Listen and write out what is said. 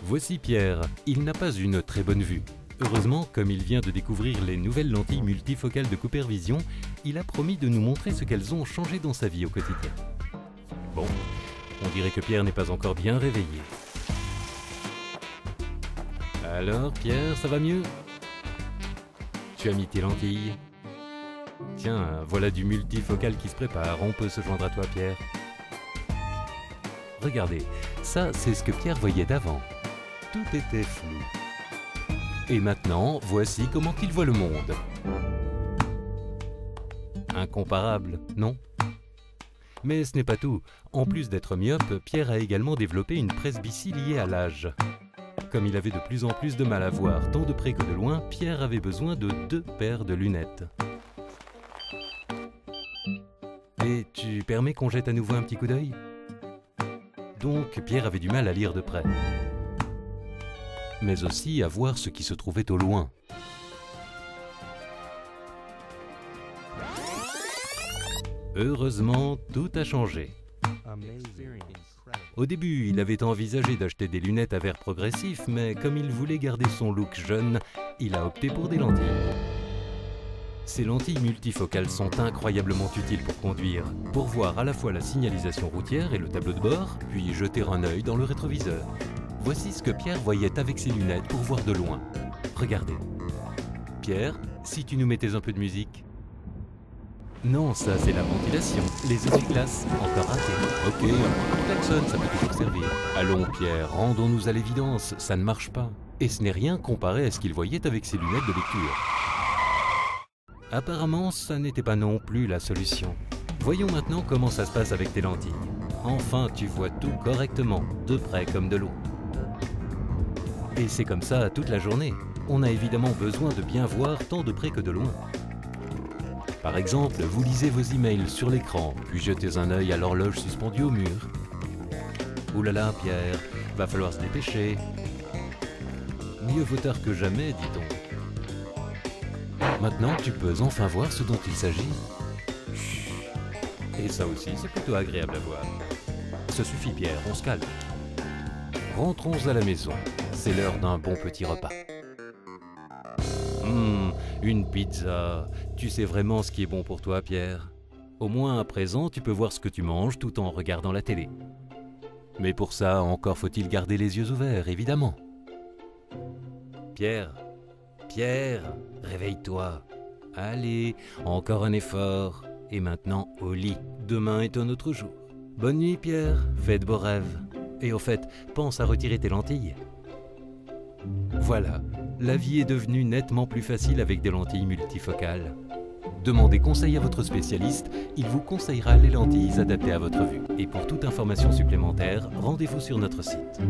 Voici Pierre, il n'a pas une très bonne vue. Heureusement, comme il vient de découvrir les nouvelles lentilles multifocales de Coopervision, il a promis de nous montrer ce qu'elles ont changé dans sa vie au quotidien. Bon, on dirait que Pierre n'est pas encore bien réveillé. Alors Pierre, ça va mieux? Tu as mis tes lentilles? Tiens, voilà du multifocal qui se prépare, on peut se joindre à toi Pierre. Regardez, ça c'est ce que Pierre voyait d'avant. Tout était flou. Et maintenant, voici comment il voit le monde. Incomparable, non? Mais ce n'est pas tout. En plus d'être myope, Pierre a également développé une presbytie liée à l'âge. Comme il avait de plus en plus de mal à voir, tant de près que de loin, Pierre avait besoin de 2 paires de lunettes. Et tu permets qu'on jette à nouveau un petit coup d'œil? Donc, Pierre avait du mal à lire de près, mais aussi à voir ce qui se trouvait au loin. Heureusement, tout a changé. Au début, il avait envisagé d'acheter des lunettes à verre progressif, mais comme il voulait garder son look jeune, il a opté pour des lentilles. Ces lentilles multifocales sont incroyablement utiles pour conduire, pour voir à la fois la signalisation routière et le tableau de bord, puis jeter un œil dans le rétroviseur. Voici ce que Pierre voyait avec ses lunettes pour voir de loin. Regardez. Pierre, si tu nous mettais un peu de musique. Non, ça c'est la ventilation. Les essuie-glaces, encore raté. Ok, un coup de klaxon, ça peut toujours servir. Allons Pierre, rendons-nous à l'évidence, ça ne marche pas. Et ce n'est rien comparé à ce qu'il voyait avec ses lunettes de lecture. Apparemment, ça n'était pas non plus la solution. Voyons maintenant comment ça se passe avec tes lentilles. Enfin, tu vois tout correctement, de près comme de loin. Et c'est comme ça toute la journée. On a évidemment besoin de bien voir tant de près que de loin. Par exemple, vous lisez vos emails sur l'écran, puis jetez un œil à l'horloge suspendue au mur. Ouh là là, Pierre, va falloir se dépêcher. Mieux vaut tard que jamais, dit-on. Maintenant, tu peux enfin voir ce dont il s'agit. Et ça aussi, c'est plutôt agréable à voir. Ça suffit, Pierre, on se calme. Rentrons à la maison. C'est l'heure d'un bon petit repas. Une pizza. Tu sais vraiment ce qui est bon pour toi, Pierre. Au moins, à présent, tu peux voir ce que tu manges tout en regardant la télé. Mais pour ça, encore faut-il garder les yeux ouverts, évidemment. Pierre, Pierre, réveille-toi. Allez, encore un effort. Et maintenant, au lit. Demain est un autre jour. Bonne nuit, Pierre. Fais de beaux rêves. Et au fait, pense à retirer tes lentilles. Voilà, la vie est devenue nettement plus facile avec des lentilles multifocales. Demandez conseil à votre spécialiste, il vous conseillera les lentilles adaptées à votre vue. Et pour toute information supplémentaire, rendez-vous sur notre site.